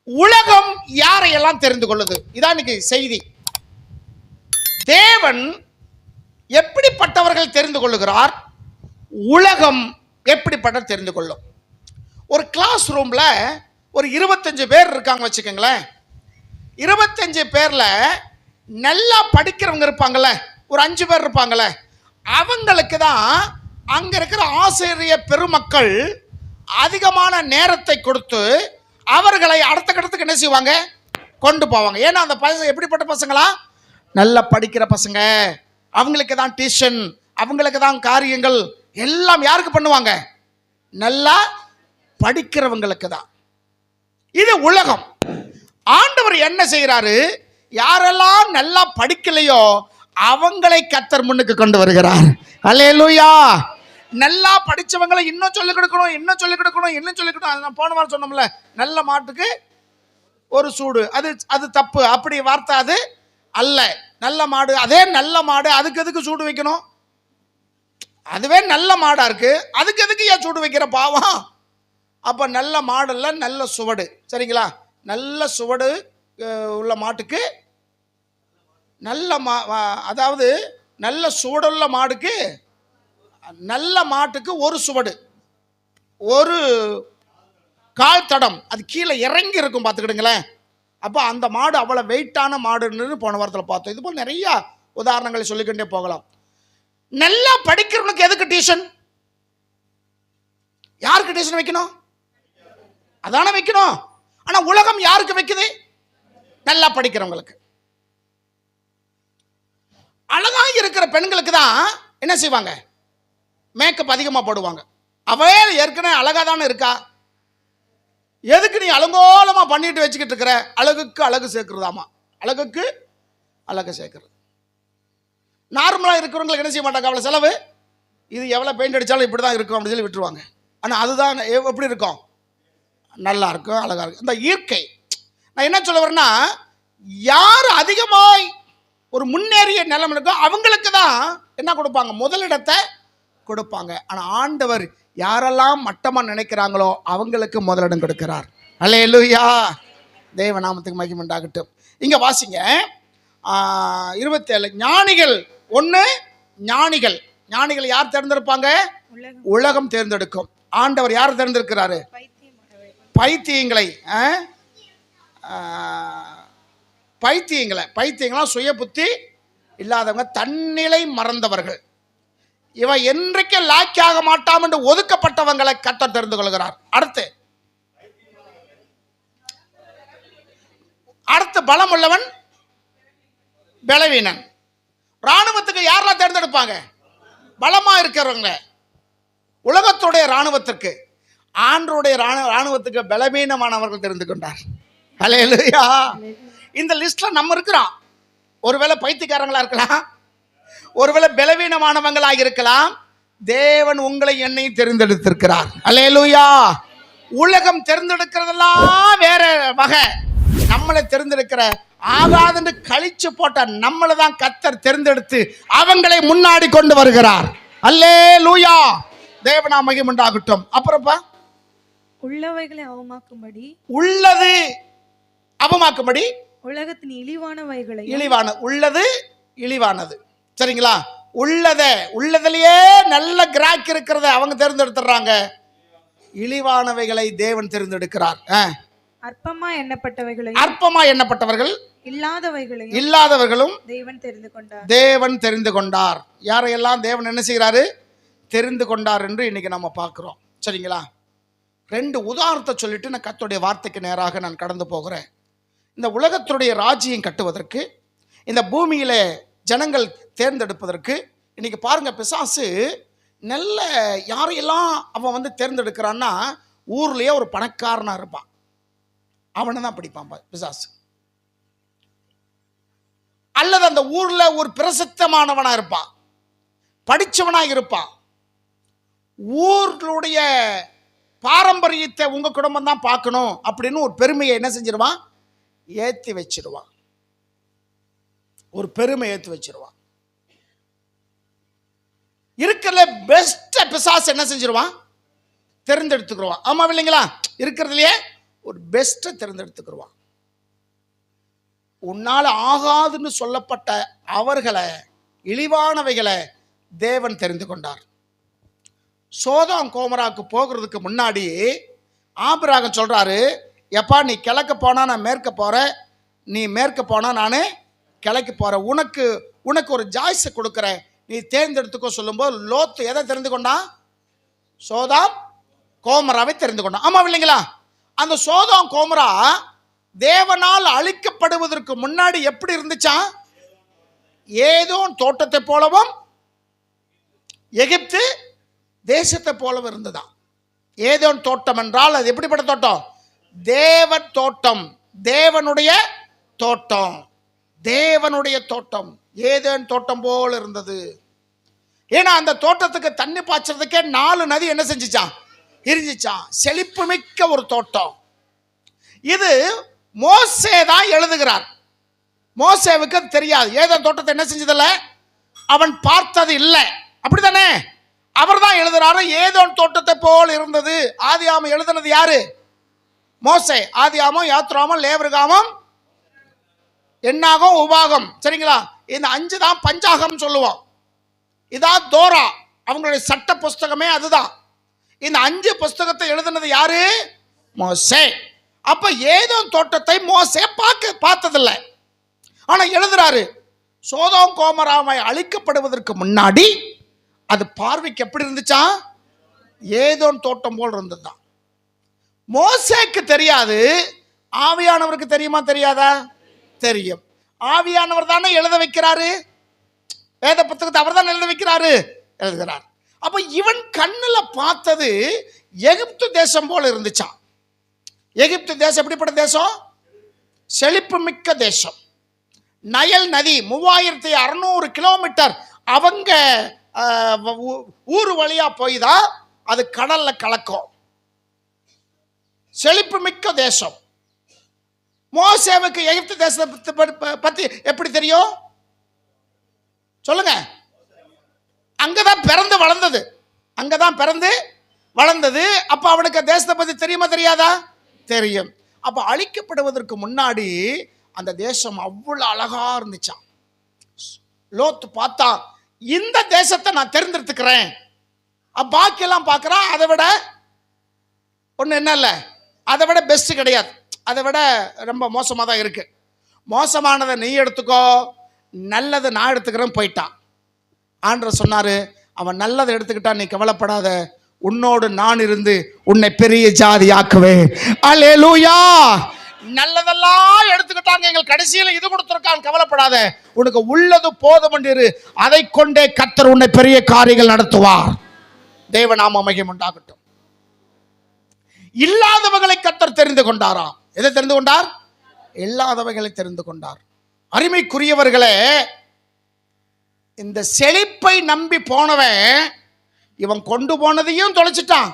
உலகம் யாரையெல்லாம் தெரிந்து கொள்ளுது? இதான் இன்னைக்கு செய்தி. தேவன் எப்படிப்பட்டவர்கள் தெரிந்து கொள்ளுகிறார், உலகம் எப்படிப்பட்ட தெரிந்து கொள்ளும். ஒரு கிளாஸ் ரூம்ல ஒரு 25 பேர் இருக்காங்க வச்சுக்கோங்களேன். 25 பேர்ல நல்லா படிக்கிறவங்க இருப்பாங்கல்ல, ஒரு 5 பேர் இருப்பாங்கல்ல, அவங்களுக்கு தான் அங்க இருக்கிற ஆசிரியர் பெருமக்கள் அதிகமான நேரத்தை கொடுத்து அவர்களை அடுத்த கட்டத்துக்கு என்ன செய்வாங்க, கொண்டு போவாங்க. ஏன்னா அந்த பசங்க எப்படிப்பட்ட பசங்களா, நல்லா படிக்கிற பசங்க, அவங்களுக்கு தான் டியூஷன், அவங்களுக்கு தான் காரியங்கள் எல்லாம் யாருக்கு பண்ணுவாங்க, நல்லா படிக்கிறவங்களுக்கு தான். இது உலகம். ஆண்டவர் என்ன செய்கிறாரு, யாரெல்லாம் நல்லா படிக்கலையோ அவங்களை கர்த்தர் முன்னுக்கு கொண்டு வருகிறார். அல்லேலூயா. நல்லா படிச்சவங்களை இன்னும் சொல்லிக் கொடுக்கணும், இன்னும் சொல்லிக் கொடுக்கணும், இன்னும் சொல்லிக் கொடுக்கணும். அது நான் போன வாரம் சொன்னோம்ல, நல்ல மாட்டுக்கு ஒரு சூடு, அது தப்பு, அப்படி வார்த்தை அது அல்ல. நல்ல மாடு, அதே நல்ல மாடு, அதுக்கு எதுக்கு சூடு வைக்கணும்? அதுவே நல்ல மாடா இருக்கு, அதுக்கு எதுக்கு ஏன் சூடு வைக்கிற பாவம்? அப்ப நல்ல மாடுல நல்ல சுவடு, சரிங்களா? நல்ல சுவடு உள்ள மாட்டுக்கு நல்ல அதாவது நல்ல சுவடுள்ள மாடுக்கு, நல்ல மாட்டுக்கு ஒரு சுவடு, ஒரு கால் தடம், அது கீழே இறங்கி இருக்கும் பார்த்துக்கிடுங்களேன். அப்போ அந்த மாடு அவ்வளோ வெயிட்டான மாடுன்னு போன வாரத்தில் பார்த்தோம். இது போல் நிறைய உதாரணங்களை சொல்லிக்கிட்டே போகலாம். நல்லா படிக்கிறவனுக்கு எதுக்கு டியூஷன்? யாருக்கு டியூஷன் வைக்கணும்? அதானே வைக்கணும். ஆனால் உலகம் யாருக்கு வைக்குது? நல்லா படிக்கிறவங்களுக்கு. அழகா இருக்கிற பெண்களுக்கு தான் என்ன செய்வாங்க, மேக்கப் அதிகமாக போடுவாங்க. அவே ஏற்கனவே அழகா தானே இருக்கா, எதுக்கு நீ அலங்கோலமா பண்ணிட்டு வச்சுக்கிட்டு இருக்கிற? அழகுக்கு அழகு சேர்க்கிறதாமா, அழகுக்கு அழகு சேர்க்கிறது. நார்மலா இருக்கிறவங்களுக்கு என்ன செய்ய மாட்டாங்க, அவ்வளவு செலவு, இது எவ்வளவு பெயிண்ட் அடிச்சாலும் இப்படிதான் இருக்கும் அப்படின்னு சொல்லி விட்டுருவாங்க. ஆனா அதுதான் எப்படி இருக்கும், நல்லா இருக்கும், அழகா இருக்கும். இந்த இயற்கை. நான் என்ன சொல்ல வரேன்னா, யார் அதிகமாய் ஒரு முன்னேறிய நிலைமை இருக்கோ அவங்களுக்கு தான் என்ன கொடுப்பாங்க, முதலிடத்தை கொடுப்பாங்க. ஆனா ஆண்டவர் யாரெல்லாம் மட்டமா நினைக்கிறாங்களோ அவங்களுக்கு முதலிடம் கொடுக்கிறார். அல்லேலூயா. தேவ நாமத்துக்கு மகிமை உண்டாகட்டும். இங்க வாசிங்க 27. ஞானிகள் 1. ஞானிகள் ஞானிகள் யார் தேர்ந்தெடுப்பாங்க? உலகம் தேர்ந்தெடுக்கும். ஆண்டவர் யார் தேர்ந்தெடுக்கிறாரு? பைத்தியங்களை. பைத்தியங்களா சுய புத்தி இல்லாதவங்க, தன்னிலை மறந்தவர்கள், இவன் என்றைக்கு லாக்கியாக மாட்டாம் என்று ஒதுக்கப்பட்டவங்களை கர்த்தர் தெரிந்து கொள்கிறார். அடுத்து பலம் உள்ளவன் பலவீனன். ராணுவத்துக்கு யாரெல்லாம் தேர்ந்தெடுப்பாங்க? பலமா இருக்கிறவங்க. உலகத்துடைய ராணுவத்திற்கு, ஆண்டவருடைய ராணுவத்துக்கு பலவீனமானவர்கள் தெரிந்து கொண்டார். அல்லேலூயா. இந்த லிஸ்ட்ல நம்ம இருக்கிறோம். ஒருவேளை பைத்தியக்காரங்களா இருக்கலாம், ஒருவேளை பலவீனமானவங்களாக இருக்கலாம். தேவன் உங்களை என்னையும் தெரிந்தெடுத்திருக்கிறார். அல்லேலூயா. உலகம் தெரிந்தெடுக்கிறதெல்லாம் வேற வகை. நம்மளை தெரிந்தெடுக்கிற ஆகாதுன்னு கழிச்சு போட்ட நம்மளை தான் கர்த்தர் தெரிந்தெடுத்து அவங்களை முன்னாடி கொண்டு வருகிறார். அல்லேலூயா. தேவனா மகிமை உண்டாகட்டும். அப்புறப்பா, உள்ளவைகளை அவமாக்கும்படி, உள்ளது அவமாக்கும்படி, உலகத்தின் இழிவானவைகளை, உள்ளது இழிவானது, சரிங்களா? உள்ளதிலேயே நல்ல கிராக் இருக்கிறத அவங்க தேர்ந்தெடுத்துறாங்க. இழிவானவைகளை தேவன் தேர்ந்தெடுக்கிறார். அற்பமா எண்ணப்பட்டவர்கள் இல்லாதவைகளும் தேவன் தெரிந்து கொண்டார். யாரையெல்லாம் தேவன் என்ன செய்கிறாரு? தெரிந்து கொண்டார் என்று இன்னைக்கு நம்ம பார்க்கிறோம். சரிங்களா? 2 உதாரணத்தை சொல்லிட்டு நான் கர்த்தருடைய வார்த்தைக்கு நேராக நான் கடந்து போகிறேன். இந்த உலகத்துடைய ராஜ்யம் கட்டுவதற்கு, இந்த பூமியில ஜனங்கள் தேர்ந்தெடுப்பதற்கு இன்னைக்கு பாருங்க, பிசாசு நல்ல யாரையெல்லாம் அவன் தேர்ந்தெடுக்கிறான்னா, ஊர்லயே ஒரு பணக்காரனா இருப்பான், அவனை தான் பிடிப்பான் பிசாசு. அல்லது அந்த ஊர்ல ஒரு பிரசித்தமானவனா இருப்பான், படிச்சவனா இருப்பான், ஊர்களுடைய பாரம்பரியத்தை உங்க குடும்பம் தான் பார்க்கணும் அப்படின்னு ஒரு பெருமையை என்ன செஞ்சிருவான், ஏத்தி வச்சிருவான். ஒரு பெருமை ஏற்றி வச்சிருவான். இருக்கிறதுல பெஸ்ட் பிசாசு என்ன செஞ்சிருவான், தெரிந்தெடுத்துக்குருவான். ஆமா இல்லைங்களா? இருக்கிறதுலயே ஒரு பெஸ்ட்டை தேர்ந்தெடுத்துக்கிடுவான். உன்னால் ஆகாதுன்னு சொல்லப்பட்ட அவர்களை, இழிவானவைகளை தேவன் தெரிந்து கொண்டார். சோதோம் கோமராவுக்கு போகிறதுக்கு முன்னாடி ஆபிரகாம் சொல்கிறாரு, எப்பா நீ கிழக்க போனால் நான் மேற்க போகிறேன், நீ மேற்க போனால் நான் கிழக்கு போகிறேன், உனக்கு ஒரு ஜாய்ஸை கொடுக்குறேன், நீ தேர்ந்தெடுத்துக்கோ சொல்லும்போது லோத்து எதை தெரிந்து கொண்டான்? சோதோம் கோமராவை தெரிந்து கொண்டான். ஆமாம் இல்லைங்களா? அந்த சோதோம் கோமரா தேவனால் அழிக்கப்படுவதற்கு முன்னாடி எப்படி இருந்துச்சா? ஏதோம் தோட்டத்தை போலவும் எகிப்து தேசத்தை போலவும் இருந்ததா. ஏதோன் தோட்டம் என்றால் அது எப்படிப்பட்ட தோட்டம்? தேவன் தோட்டம், தேவனுடைய தோட்டம், தேவனுடைய தோட்டம். ஏதேன் தோட்டம் போல இருந்தது. ஏன்னா அந்த தோட்டத்துக்கு தண்ணி பாய்ச்சறதுக்கே 4 நதி என்ன செஞ்சிச்சான்? இருந்துச்சான். செழிப்பு மிக்க ஒரு தோட்டம். இது மோசே தான் எழுதுகிறார். மோசேவுக்கு தெரியாது. ஏதேன் தோட்டத்தை என்ன செஞ்சதில்ல, அவன் பார்த்தது இல்லை, அப்படித்தானே? அவர் தான் எழுதுறாரு. ஏதோன் தோட்டத்தை போல் இருந்தது. ஆதியாமம் எழுதுனது யாரு? மோசே. ஆதியாமம், யாத்ராமம், லேவியராகமம், என்னாகம், உபாகம், சரிங்களா? இந்த 5 தான் பஞ்சாகம் சொல்லுவோம். இதான் தோரா, அவங்களுடைய சட்ட புஸ்தகமே அதுதான். இந்த 5 புஸ்தகத்தை எழுதுனது யாரு? மோசே. அப்ப ஏதோன் தோட்டத்தை மோசே பார்த்ததில்லை, ஆனா எழுதுறாரு. சோதோம் கோமராவை அழிக்கப்படுவதற்கு முன்னாடி அது பார்வைக்கு எப்படி இருந்துச்சா? ஏதோன் தோட்டம் போல் இருந்ததுதான். மோசேக்கு தெரியாது, ஆவியானவருக்கு தெரியுமா தெரியாதா? தெரியும். ஆவியானவர் தானே எழுத வைக்கிறாரு. வேத புத்தகத்தை அவர் தான் எழுத வைக்கிறாரு, எழுதுகிறார். அப்ப இவன் கண்ணுல பார்த்தது எகிப்து தேசம் போல இருந்துச்சான். எகிப்து தேசம் எப்படிப்பட்ட தேசம்? செழிப்பு மிக்க தேசம். நயல் நதி 3600 கிலோமீட்டர் அவங்க ஊர் வழியா போய் தான் அது கடல்ல கலக்கும். செழிப்பு மிக்க தேசம். மோசேவுக்கு எகிப்து தேசத்தை பத்தி எப்படி தெரியும் சொல்லுங்க? அங்கதான் பிறந்து வளர்ந்தது, அங்கதான் பிறந்து வளர்ந்தது. அப்ப அவனுக்கு தேசத்தை பத்தி தெரியுமா தெரியாதா? தெரியும். அப்ப அழிக்கப்படுவதற்கு முன்னாடி அந்த தேசம் அவ்வளவு அழகா இருந்துச்சான். லோத்து பார்த்தா, இந்த தேசத்தை நான் தேர்ந்தெடுத்துக்கிறேன். பாக்கியெல்லாம் பார்க்குறான், அதை விட ஒன்று என்ன இல்லை, அதை விட பெஸ்ட் கிடையாது, அதை விட ரொம்ப மோசமாக தான் இருக்கு. மோசமானதை நீ எடுத்துக்கோ, நல்லதை நான் எடுத்துக்கிறேன் போயிட்டான். ஆண்டவர் சொன்னாரு, அவன் நல்லதை எடுத்துக்கிட்டா நீ கவலைப்படாத, உன்னோடு நான் இருந்து உன்னை பெரிய ஜாதி ஆக்குவேன். அல்லேலூயா. நல்லதெல்லாம் எடுத்துக்கிட்டாங்க, எங்கள் கடைசியில் இது கொடுத்துருக்கான், கவலைப்படாத, உனக்கு உள்ளது போதும் என்று அதை கொண்டே கர்த்தர் உன்னை பெரிய காரியங்கள் நடத்துவார். தேவநாம மகிமை உண்டாகட்டும். இல்லாதவர்களை கர்த்தர் தெரிந்து கொண்டாராம். எதை தெரிந்து கொண்டார்? இல்லாதவர்களை தெரிந்து கொண்டார். அருமைக்குரியவர்களே, இந்த செழிப்பை நம்பி போனவன் இவன் கொண்டு போனதையும் தொலைச்சிட்டான்,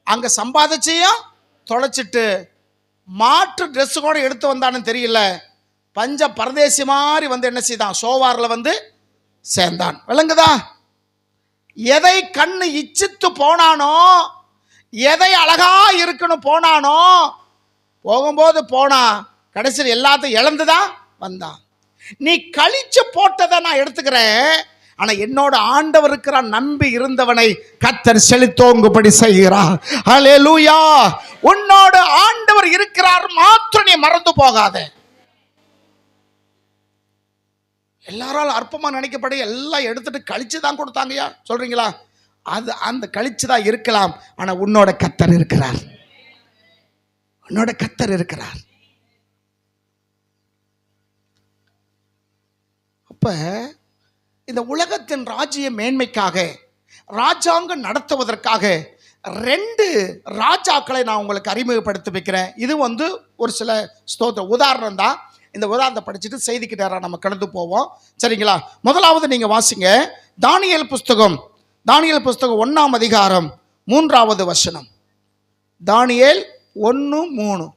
அங்க சம்பாதிச்சையும் தொலைச்சிட்டு மாற்று ட்ரெஸ் கூட எடுத்து வந்தான்னு தெரியல, பஞ்ச பரதேசி மாதிரி வந்து என்ன செய்தான், சோவார்ல வந்து சேர்ந்தான். விளங்குதா? எதை கண்ணு இச்சித்து போனானோ, எதை அழகா இருக்குன்னு போனானோ, போகும்போது போனா கடைசியில் எல்லாத்தையும் இழந்துதான் வந்தான். நீ கழிச்சு போட்டதை நான் எடுத்துக்கிறேன், ஆனா என்னோட ஆண்டவர் இருக்கிறான், நம்பி இருந்தவனை கர்த்தர் செழித்தோங்கும்படி செய்கிறார். அல்லேலூயா. உன்னோட ஆண்டவர் இருக்கிறார் மாத்திரம் நீ மறந்து போகாத. எல்லாராலும் அற்பமா நினைக்கப்படி எல்லாம் எடுத்துட்டு கழிச்சு தான் கொடுத்தாங்கயா சொல்றீங்களா? அது அந்த கழிச்சு தான் இருக்கலாம், ஆனா உன்னோட கர்த்தர் இருக்கிறார், உன்னோட கர்த்தர் இருக்கிறார். அப்ப இந்த உலகத்தின் ராஜ்ய மேன்மைக்காக, ராஜாங்கம் நடத்துவதற்காக 2 ராஜாக்களை நான் உங்களுக்கு அறிமுகப்படுத்தி வைக்கிறேன். இது வந்து ஒரு சில ஸ்தோத்திர உதாரணம் தான். இந்த உதாரணத்தை படிச்சுட்டு செய்திக்கு நேரம் நம்ம கடந்து போவோம், சரிங்களா? முதலாவது நீங்க வாசிங்க, தானியேல் புஸ்தகம் 1ஆம் அதிகாரம் 3வது வசனம். தானியேல் 1:3.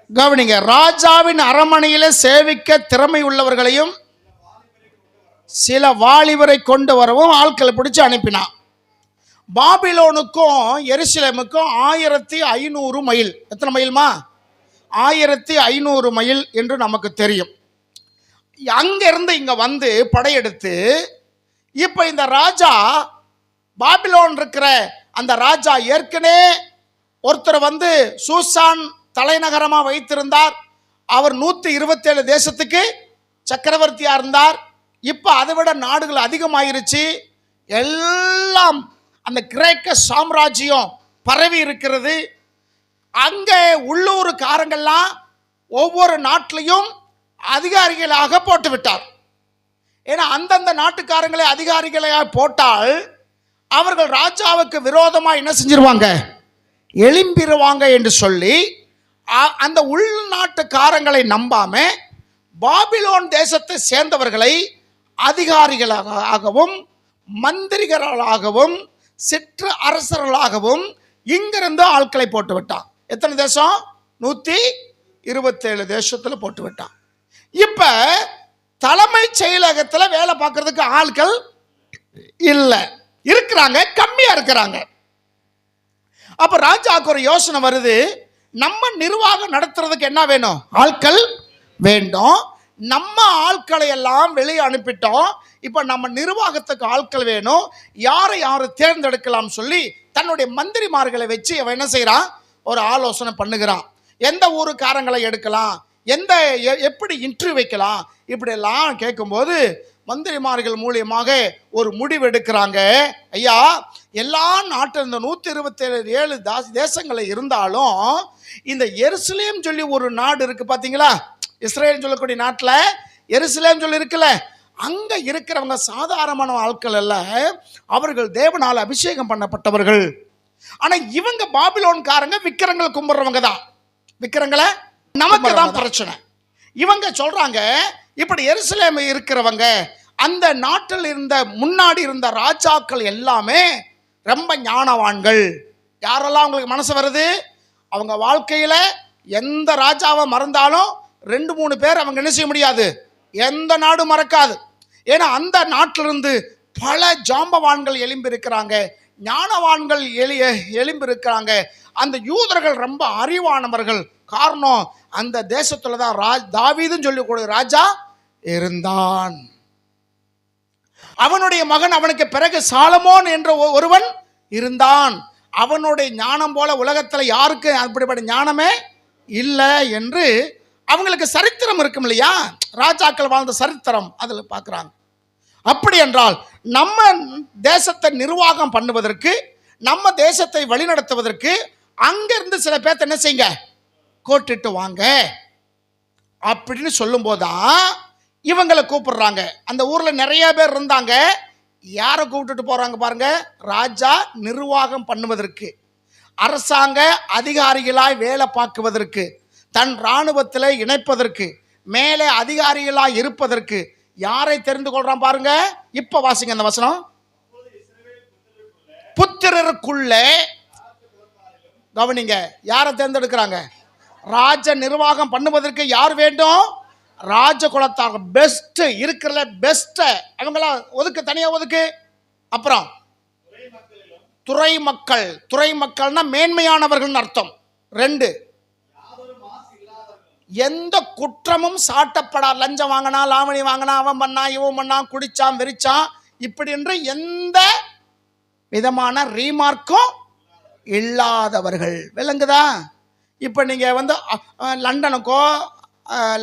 கவனிங்க, ராஜாவின் அரண்மனையிலே சேவிக்க திறமை உள்ளவர்களையும் சில வாலிபரை கொண்டு வரவும் ஆட்களை பிடிச்சு அனுப்பினான். பாபிலோனுக்கும் எருசலேமுக்கும் 1500 மைல். எத்தனை மைல்மா? 1500 மைல் என்று நமக்கு தெரியும். அங்கிருந்து இங்க வந்து படையெடுத்து இப்ப இந்த ராஜா, பாபிலோன் இருக்கிற அந்த ராஜா ஏற்கனவே ஒருத்தர் வந்து சூசான் தலைநகரமா வைத்திருந்தார். அவர் 127 தேசத்துக்கு சக்கரவர்த்தியா இருந்தார். இப்ப அதை விட நாடுகள் அதிகமாயிருச்சு. எல்லாம் அந்த கிரேக்க சாம்ராஜ்யம் பரவி இருக்கிறது. அங்கே உள்ளூர்காரங்கள்லாம் ஒவ்வொரு நாட்டிலையும் அதிகாரிகளாக போட்டு விட்டார். ஏன்னா அந்தந்த நாட்டுக்காரங்களை அதிகாரிகளாக போட்டால் அவர்கள் ராஜாவுக்கு விரோதமாக என்ன செஞ்சிருவாங்க? எழும்பிடுவாங்க என்று சொல்லி அந்த உள்நாட்டுக்காரங்களை நம்பாம பாபிலோன் தேசத்தை சேர்ந்தவர்களை அதிகாரிகளாகவும் மந்திரிகளாகவும் சிற்று அரசர்களாகவும் இங்கிருந்து ஆட்களை போட்டு விட்டான். எத்தனை தேசம்? 127 தேசத்தில் போட்டு விட்டான். இப்ப தலைமை செயலகத்தில் வேலை பார்க்கறதுக்கு ஆட்கள் இல்லை, இருக்கிறாங்க, கம்மியா இருக்கிறாங்க. அப்ப ராஜாவுக்கு ஒரு யோசனை வருது, நம்ம நிர்வாகம் நடத்துறதுக்கு என்ன வேணும்? ஆட்கள் வேண்டும். நம்ம ஆட்களை எல்லாம் வெளியே அனுப்பிட்டோம். இப்ப நம்ம நிர்வாகத்துக்கு ஆட்கள் வேணும். யாரை யாரை தேர்ந்தெடுக்கலாம் சொல்லி தன்னுடைய மந்திரிமார்களை வச்சு அவன் என்ன செய்யறான்? ஒரு ஆலோசனை பண்ணுகிறான். எந்த ஊருக்காரங்களை எடுக்கலாம், எப்படி இன்டர்வியூ வைக்கலாம், இப்படி எல்லாம் கேட்கும்போது மந்திரிமார்கள் மூலியமாக ஒரு முடிவு எடுக்கிறாங்க. ஐயா, எல்லா நாட்டில் இந்த 127 தேசங்களை இருந்தாலும் இந்த எருசலேம் சொல்லி ஒரு நாடு இருக்கு பாத்தீங்களா? இஸ்ரேல் சொல்லக்கூடிய நாட்டில் எருசலேம் சொல்லி இருக்குல்ல, அங்க இருக்கிறவங்க சாதாரணமான ஆட்கள் அல்ல, அவர்கள் தேவனால் அபிஷேகம் பண்ணப்பட்டவர்கள். ஆனா இவங்க பாபிலோன்காரங்க விக்கிரங்களை கும்பிடுறவங்க தான். விக்கிரங்களை நமக்கு தான் பிரச்சனை. இவங்க சொல்றாங்க, இப்படி எருசலேம் இருக்கிறவங்க அந்த நாட்டில் இருந்த முன்னாடி இருந்த ராஜாக்கள் எல்லாமே ரொம்ப ஞானவான்கள். யாரெல்லாம் உங்களுக்கு மனசு வருது? அவங்க வாழ்க்கையில எந்த ராஜாவை மறந்தாலும் 2-3 பேர் அவங்க என்ன செய்ய முடியாது, எந்த நாடு மறக்காது. ஏன்னா அந்த நாட்டிலிருந்து பல ஜாம்பவான்கள் எழும்பி இருக்கிறாங்க, ஞானவான்கள் எழும்பி இருக்கிறாங்க. அந்த யூதர்கள் ரொம்ப அறிவானவர்கள். காரணம், அந்த தேசத்துல தான் தாவீதுன்னு சொல்லக்கூடிய ராஜா இருந்தான். அவனுடைய மகன், அவனுக்கு பிறகு சாலமோன் என்ற ஒருவன் இருந்தான். அவனுடைய ஞானம் போல உலகத்துல யாருக்கு அப்படிப்பட்ட ஞானமே இல்லை என்று அவங்களுக்கு சரித்திரம் இருக்கும் இல்லையா? ராஜாக்கள் வாழ்ந்த சரித்திரம் அதுல பார்க்குறாங்க. அப்படி என்றால் நம்ம தேசத்தை நிர்வாகம் பண்ணுவதற்கு, நம்ம தேசத்தை வழிநடத்துவதற்கு அங்கிருந்து சில பேர்த்த என்ன செய்யுங்க, கூட்டிட்டு வாங்க அப்படின்னு சொல்லும் போதுதான் இவங்களை கூப்பிடுறாங்க. அந்த ஊர்ல நிறைய பேர் இருந்தாங்க. யாரை கூப்பிட்டுட்டு போறாங்க பாருங்க? ராஜா நிர்வாகம் பண்ணுவதற்கு, அரசாங்க அதிகாரிகளாய் வேலை பார்க்குவதற்கு, தன் இராணுவத்தில் இணைப்பதற்கு, மேலே அதிகாரிகளாய் இருப்பதற்கு யாரை தெரிந்து கொள்றான் பாருங்க. இப்ப வாசிங்க அந்த வசனம். புத்திரருக்குள்ளே, கவனிங்க, யாரை தேர்ந்தெடுக்கிறாங்க? ராஜ நிர்வாகம் பண்ணுவதற்கு யார் வேண்டும்? ராஜ குலத்தார், பெஸ்ட் இருக்கிற பெஸ்ட் அவங்களாம் ஒதுக்கு, தனியா ஒதுக்கு. அப்புறம் துறை மக்கள், துறை மக்கள்னா மேன்மையானவர்கள் அர்த்தம். 2, எந்த குற்றமும் சாட்டப்படாத, லஞ்சம் வாங்கினா, லாவணி வாங்கினா, அவன் பண்ணா, இவன் பண்ணா, குடிச்சான், வெறிச்சான், இப்படி என்று எந்த விதமான ரீமார்க்கும் இல்லாதவர்கள். விளங்குதா? இப்போ நீங்கள் வந்து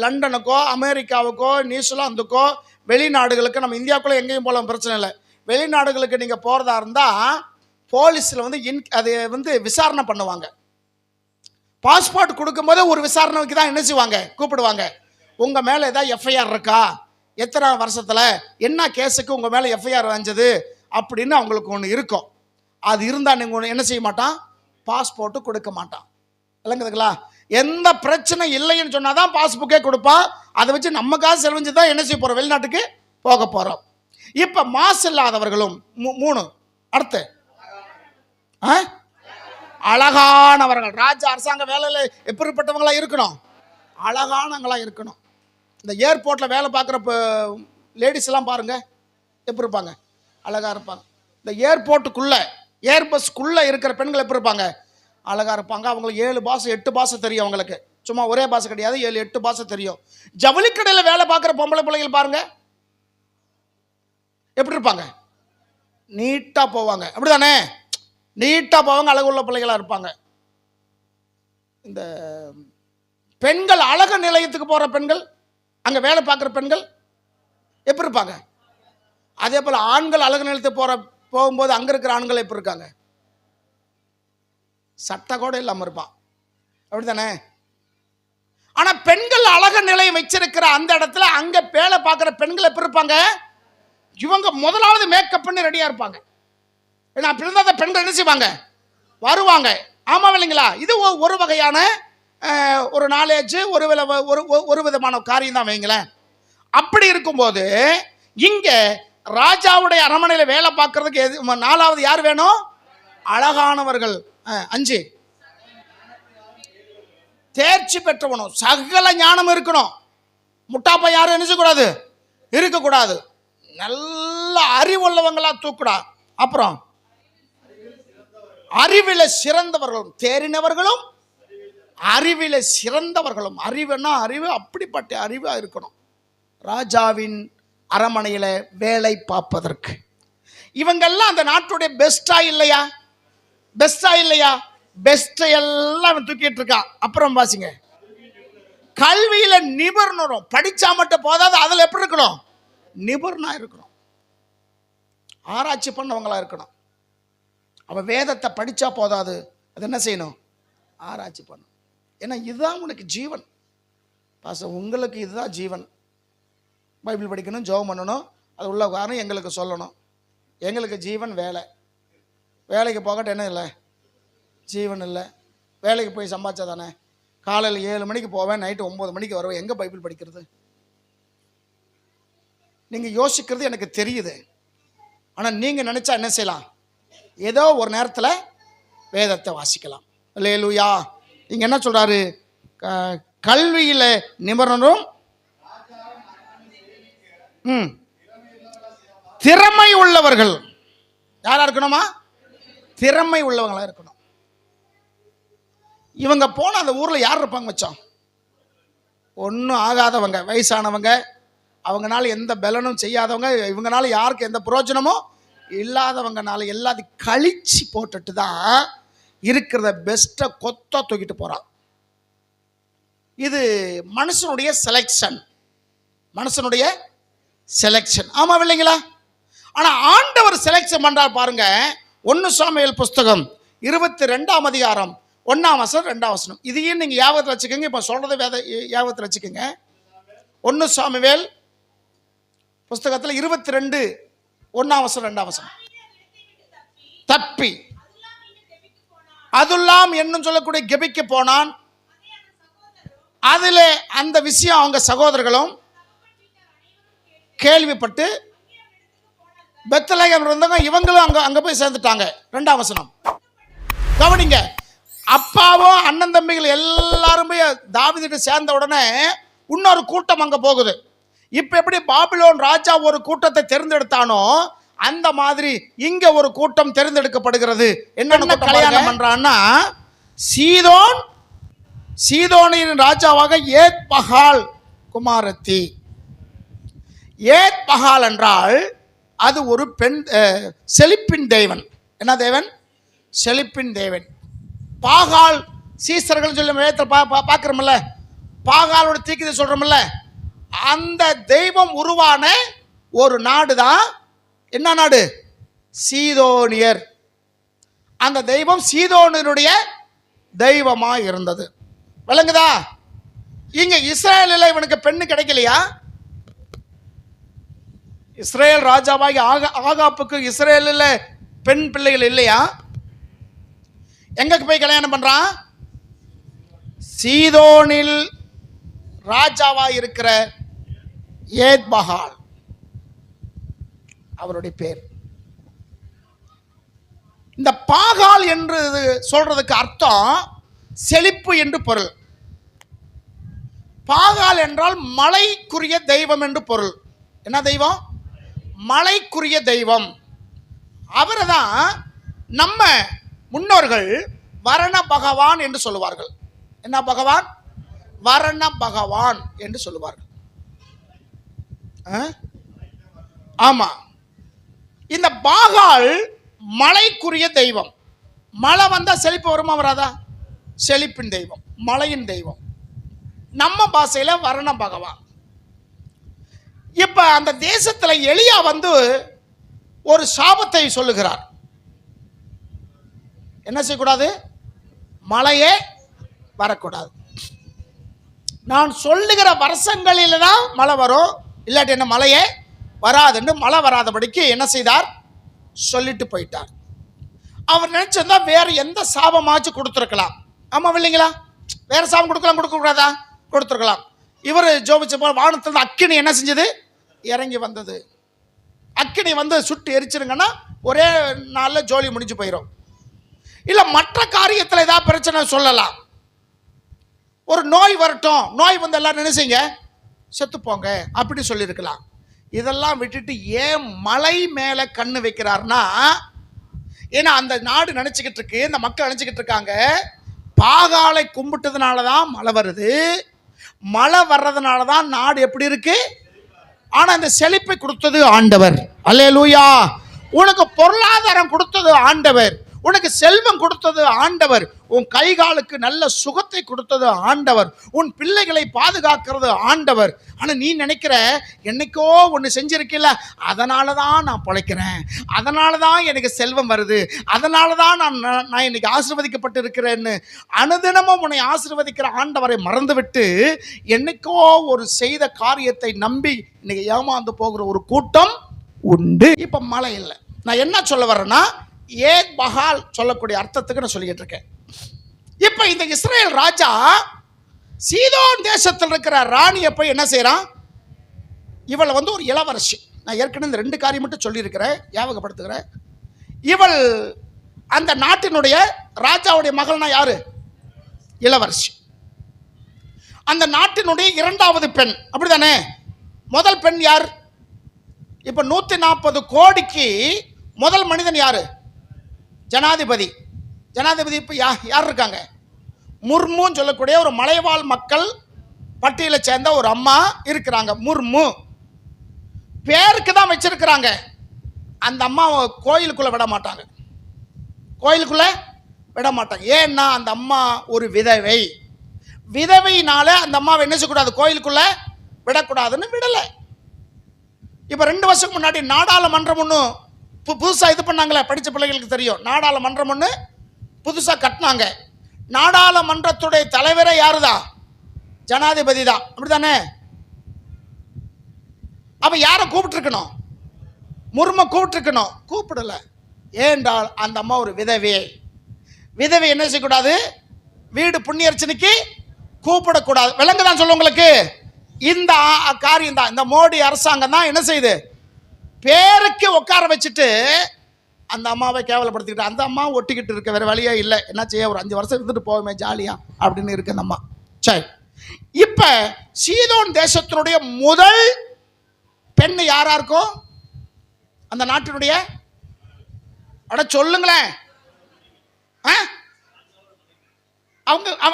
லண்டனுக்கோ அமெரிக்காவுக்கோ நியூசிலாந்துக்கோ வெளிநாடுகளுக்கு, நம்ம இந்தியாவுக்குள்ளே எங்கேயும் போகலாம், பிரச்சனை இல்லை. வெளிநாடுகளுக்கு நீங்கள் போகிறதா இருந்தால் போலீஸில் வந்து அது வந்து விசாரணை பண்ணுவாங்க. பாஸ்போர்ட் கொடுக்கும்போது ஒரு விசாரணைக்கு தான் என்ன செய்வாங்க, கூப்பிடுவாங்க. உங்கள் மேலே ஏதாவது எஃப்ஐஆர் இருக்கா, எத்தனை வருஷத்தில் என்ன கேஸுக்கு உங்கள் மேலே எஃப்ஐஆர் வந்தது அப்படின்னு அவங்களுக்கு ஒன்று இருக்கும். அது இருந்தால் நீங்கள் ஒன்று என்ன செய்ய மாட்டான், பாஸ்போர்ட்டு கொடுக்க மாட்டான். விளங்குதுங்களா? எந்த பிரச்சனை இல்லைன்னு சொன்னால் தான் பாஸ்புக்கே கொடுப்பான். அதை வச்சு நம்ம காசு செலவஞ்சு தான் என்ன செய்ய போகிறோம், வெளிநாட்டுக்கு போக போகிறோம். இப்போ மாசு இல்லாதவர்களும் 3. அடுத்து அழகானவர்கள். ராஜா அரசாங்க வேலையில் எப்படிப்பட்டவங்களா இருக்கணும்? அழகானங்களா இருக்கணும். இந்த ஏர்போர்ட்டில் வேலை பார்க்குற லேடிஸ் எல்லாம் பாருங்க எப்படி இருப்பாங்க, அழகாக இருப்பாங்க. இந்த ஏர்பஸ்க்குள்ளே இருக்கிற பெண்கள் எப்படி இருப்பாங்க, அழகாக இருப்பாங்க. அவங்களுக்கு 7 பாஷை 8 பாஷை தெரியும். அவங்களுக்கு சும்மா ஒரே பாஷை கிடையாது, 7-8 பாஷை தெரியும். ஜவுளிக்கடையில் வேலை பார்க்குற பொம்பளை பிள்ளைகள் பாருங்க எப்படி இருப்பாங்க, நீட்டாக போவாங்க. அப்படிதானே, நீட்டாக போவாங்க, அழகுள்ள பிள்ளைகளாக இருப்பாங்க. இந்த பெண்கள் அழகு நிலையத்துக்கு போகிற பெண்கள், அங்கே வேலை பார்க்குற பெண்கள் எப்படி இருப்பாங்க? அதே போல் ஆண்கள் அழகு நிலையத்துக்கு போகும்போது அங்கே இருக்கிற ஆண்கள் எப்படி இருக்காங்க? சட்டை கூட இல்லாமல் இருப்பான். அப்படித்தானே? ஆனால் பெண்கள் அழகு நிலையம் வச்சிருக்கிற அந்த இடத்துல அங்கே வேலை பார்க்குற பெண்கள் எப்படி இருப்பாங்க? இவங்க முதலாவது மேக்கப் பண்ணி ரெடியாக இருப்பாங்க. ஏன்னா அப்படி இருந்தால் தான் பெண்கள் என்ன செய்வாங்க, வருவாங்க. ஆமாம் இல்லைங்களா? இது ஒரு வகையான ஒரு நாலேஜ், ஒரு விதமான காரியம் தான் வைங்களேன். அப்படி இருக்கும்போது இங்கே ராஜாவுடைய அரண்மனையில் வேலை பார்க்கறதுக்கு 4வது யார் வேணும்? அழகானவர்கள். 5 தேர்ச்சி பெற்றவனும், சகல ஞானம் இருக்கணும். முட்டாப்பா யாரும் நினைச்சக்கூடாது, இருக்கக்கூடாது. நல்ல அறிவுள்ளவங்களா தூக்குடா. அப்புறம் அறிவில சிறந்தவர்களும், தேறினவர்களும் அறிவில சிறந்தவர்களும். அறிவுன்னா அறிவு, அப்படிப்பட்ட அறிவா இருக்கணும் ராஜாவின் அரண்மனையில வேலை பார்ப்பதற்கு. இவங்கெல்லாம் அந்த நாட்டுடைய பெஸ்டா இல்லையா? பெஸ்டா இல்லையா? பெஸ்ட் எல்லாம் தூக்கிட்டு இருக்கான். அப்புறம் பாசிங்க, கல்வியில நிபுணரும். படிச்சா மட்டும் போதாது, அதுல எப்படி இருக்கணும்? நிபுணனா இருக்கணும், ஆராய்ச்சி பண்ணவங்களா இருக்கணும். அவன் வேதத்தை படிச்சா போதாது, அது என்ன செய்யணும்? ஆராய்ச்சி பண்ணணும். ஏன்னா இதுதான் உனக்கு ஜீவன். உங்களுக்கு இதுதான் ஜீவன். பைபிள் படிக்கணும், ஜெபம் பண்ணணும், அது உள்ள காரணம் எங்களுக்கு சொல்லணும். எங்களுக்கு ஜீவன் வேலை. வேலைக்கு போகட்டு என்ன இல்லை, ஜீவன் இல்லை. வேலைக்கு போய் சம்பாதிச்சா தானே. காலையில் 7 மணிக்கு போவேன், நைட்டு 9 மணிக்கு வருவேன். எங்கே பைபிள் படிக்கிறது? நீங்கள் யோசிக்கிறது எனக்கு தெரியுது. ஆனால் நீங்கள் நினச்சா என்ன செய்யலாம்? ஏதோ ஒரு நேரத்தில் வேதத்தை வாசிக்கலாம். அல்லேலூயா. இங்கே என்ன சொல்கிறாரு? கல்வியில் நிபுணரும் திறமை உள்ளவர்கள். யாரா இருக்கணுமா? திறமை உள்ளவங்களா இருக்கணும். இவங்க போன அந்த ஊரில் யார் இருப்பாங்க மச்சான்? ஒன்றும் ஆகாதவங்க, வயசானவங்க, அவங்கனால எந்த பலனும் செய்யாதவங்க, இவங்கனால யாருக்கு எந்த பிரயோஜனமும் இல்லாதவங்கனால எல்லாத்தையும் கழிச்சு போட்டுட்டு தான் இருக்கிறத பெஸ்ட்டை கொத்த தூக்கிட்டு போகிறான். இது மனுஷனுடைய செலெக்ஷன், மனுஷனுடைய செலெக்ஷன். ஆமாம் இல்லைங்களா? ஆனால் ஆண்டவர் செலெக்ஷன் பண்ணுறார் பாருங்க. 1 சாமுவேல் புஸ்தகம் 22ஆம் அதிகாரம் 1ஆம் வசனம் 2ஆம் வசனம். இதையும் நீங்கள் ஞாபகத்தில் வச்சுக்கோங்க. இப்போ சொல்கிறத ஞாபகத்தில் வச்சுக்கோங்க. 1 சாமுவேல் புஸ்தகத்தில் 22 1ஆம் வசனம் 2ஆம் வசனம். தப்பி அதுல்லாம் என்னும் சொல்லக்கூடிய கெபிக்கு போனான். அதில் அந்த விஷயம் அவங்க சகோதரர்களும் கேள்விப்பட்டு பெத்லகேம் இருந்தவங்க இவங்களும் அங்கே போய் சேர்ந்துட்டாங்க. 2ஆம் வசனம் கவனிங்க. அப்பாவும் அண்ணன் தம்பிகள் எல்லாரும் போய் தாவீதுகிட்ட சேர்ந்த உடனே இன்னொரு கூட்டம் அங்கே போகுது. இப்போ எப்படி பாபிலோன் ராஜா ஒரு கூட்டத்தை தேர்ந்தெடுத்தானோ அந்த மாதிரி இங்க ஒரு கூட்டம் தேர்ந்தெடுக்கப்படுகிறது. என்ன கல்யாணம் பண்றான்னா, சீதோனின் ராஜாவாக ஏத் பகால் குமாரத்தி. ஏத் பகால் என்றால் அது ஒரு பெண், செழிப்பின் தேவன். என்ன தேவன்? செழிப்பின் தேவன். பாகால் சீசர்கள் சொல்லி பார்க்கிறோம்ல, பாகாலோட தீக்கிதை சொல்றோம்ல, அந்த தெய்வம் உருவான ஒரு நாடு தான் என்ன நாடு? சீதோனியர். அந்த தெய்வம் சீதோனியருடைய தெய்வமா இருந்தது. விளங்குதா? இங்க இஸ்ரேலில் இவனுக்கு பெண்ணு கிடைக்கலையா? இஸ்ரேல் ராஜாவாகி ஆகாப்புக்கு இஸ்ரேலில் பெண் பிள்ளைகள் இல்லையா? எங்க போய் கல்யாணம் பண்றான்? சீதோனில் ராஜாவா இருக்கிற ஏத்பகால் அவருடைய பேர். இந்த பாகால் என்று சொல்றதுக்கு அர்த்தம் செழிப்பு என்று பொருள். பாகால் என்றால் மலைக்குரிய தெய்வம் என்று பொருள். என்ன தெய்வம்? மலைக்குரிய தெய்வம். அவரை தான் நம்ம முன்னோர்கள் வரண பகவான் என்று சொல்லுவார்கள். என்ன பகவான்? வரண பகவான் என்று சொல்லுவார்கள். ஆமா, இந்த பாகால் மலைக்குரிய தெய்வம். மழை வந்தா செழிப்பு வருமா வராதா? செழிப்பின் தெய்வம், மலையின் தெய்வம். நம்ம பாஷையில வரண பகவான். இப்ப அந்த தேசத்துல எலியா வந்து ஒரு சாபத்தை சொல்லுகிறார். என்ன செய்யக்கூடாது? மழையே வரக்கூடாது. நான் சொல்லுகிற வருஷங்களில் தான் மழை வரும், இல்லாட்டி என்ன மழையே வராதுன்னு மழை வராதபடிக்கு என்ன செய்தார்? சொல்லிட்டு போயிட்டார். அவர் நினைச்சிருந்தா வேற எந்த சாபமாச்சும் கொடுத்துருக்கலாம். ஆமா இல்லைங்களா? வேற சாபம் கொடுக்கலாம், கொடுக்க கூடாதா? கொடுத்துருக்கலாம். இவர் ஜோபிச்ச போல வானத்தில் அக்கினி என்ன செஞ்சது? இறங்கி வந்தது. அக்கினி வந்து சுட்டு எரிச்சிருங்கன்னா ஒரே நாளில் ஜோலி முடிஞ்சு போயிடும். இல்லை மற்ற காரியத்தில் ஏதாவது பிரச்சனை சொல்லலாம். ஒரு நோய் வரட்டும், நோய் வந்து எல்லாரும் நினைச்சீங்க செத்துப்போங்க அப்படி சொல்லியிருக்கலாம். இதெல்லாம் விட்டுட்டு ஏன் மலை மேலே கண்ணு வைக்கிறார்னா, ஏன்னா அந்த நாடு நினச்சிக்கிட்டு இருக்கு, இந்த மக்கள் நினச்சிக்கிட்டு இருக்காங்க பாகாலை கும்பிட்டதுனால தான் மழை வருது, மழை வர்றதுனால தான் நாடு எப்படி இருக்கு. ஆனா இந்த செழிப்பை கொடுத்தது ஆண்டவர். அல்லேலூயா. உனக்கு பொருளாதாரம் கொடுத்தது ஆண்டவர், உனக்கு செல்வம் கொடுத்தது ஆண்டவர், உன் கை காலுக்கு நல்ல சுகத்தை கொடுத்தது ஆண்டவர், உன் பிள்ளைகளை பாதுகாக்கிறது ஆண்டவர். ஆனா நீ நினைக்கிற என்னைக்கோ ஒன்று செஞ்சிருக்கில்ல, அதனால தான் நான் பிழைக்கிறேன், அதனால தான் எனக்கு செல்வம் வருது, அதனால தான் நான் இன்னைக்கு ஆசீர்வதிக்கப்பட்டு இருக்கிறேன்னு அனுதினமும் உன்னை ஆசீர்வதிக்கிற ஆண்டவரை மறந்துவிட்டு என்னைக்கோ ஒரு செய்த காரியத்தை நம்பி இன்னைக்கு ஏமாந்து போகிற ஒரு கூட்டம் உண்டு. இப்ப மழை இல்லை. நான் என்ன சொல்ல வர்றேன்னா, ஏக் பகால் சொல்லக்கூடிய அர்த்தத்துக்கு நான் சொல்லிக்கிட்டு இருக்கேன். இப்ப இந்த இஸ்ரேல் ராஜா சீதோன் தேசத்தில் இருக்கிற ராணியை போய் என்ன செய்யறான்? இவளை வந்து ஒரு இளவரசி. நான் ஏற்கனவே இந்த 2 காரியம் மட்டும் சொல்லியிருக்கிறேன், ஞாபகப்படுத்துகிறேன். இவள் அந்த நாட்டினுடைய ராஜாவுடைய மகள்னா யாரு? இளவரசி. அந்த நாட்டினுடைய 2வது பெண், அப்படிதானே? முதல் பெண் யார்? இப்ப 140 கோடிக்கு முதல் மனிதன் யாரு? ஜனாதிபதி. ஜனாதிபதி இப்போ யார் இருக்காங்க? முர்முன்னு சொல்லக்கூடிய ஒரு மலைவாழ் மக்கள் பட்டியலை சேர்ந்த ஒரு அம்மா இருக்கிறாங்க, முர்மு. பேருக்கு தான் வச்சிருக்கிறாங்க. அந்த அம்மா கோயிலுக்குள்ள விட மாட்டாங்க, கோயிலுக்குள்ள விட மாட்டாங்க. ஏன்னா அந்த அம்மா ஒரு விதவை. விதவையினால அந்த அம்மாவை என்ன செய்யக்கூடாது? கோயிலுக்குள்ள விடக்கூடாதுன்னு விடலை. இப்போ 2 வருஷத்துக்கு முன்னாடி நாடாளுமன்றம் ஒன்று புதுசாக இது பண்ணாங்களே, படித்த பிள்ளைகளுக்கு தெரியும். நாடாளுமன்றம் ஒன்று புதுசாக கட்டினாங்க. நாடாளுமன்றத்துடைய தலைவரே யாருதான்? ஜனாதிபதி தான், அப்படித்தானே? அப்ப யாரை கூப்பிட்டுருக்கணும்? முர்ம கூப்பிட்டுருக்கணும், கூப்பிடல. ஏன்றால் அந்த அம்மா ஒரு விதவை. விதவை என்ன செய்யக்கூடாது? வீடு புண்ணியர்ச்சனைக்கு கூப்பிடக்கூடாது. விலங்குதான் சொல்ல உங்களுக்கு. இந்த காரியம் தான் இந்த மோடி அரசாங்கம் தான் என்ன செய்யுது? பேருக்கு உட்கார வச்சுட்டு அந்த அம்மாவை கேவலப்படுத்திக்கிட்டு, அந்த அம்மா ஒட்டிக்கிட்டு இருக்க, வேற வழியே இல்லை, என்ன செய்ய, ஒரு 5 வருஷம் இருந்துட்டு போவோமே ஜாலியா அப்படின்னு இருக்கு அந்த அம்மா. சரி, இப்ப சீதோன் தேசத்தினுடைய முதல் பெண் யாரா இருக்கும்? அந்த நாட்டினுடைய அட சொல்லுங்களேன்,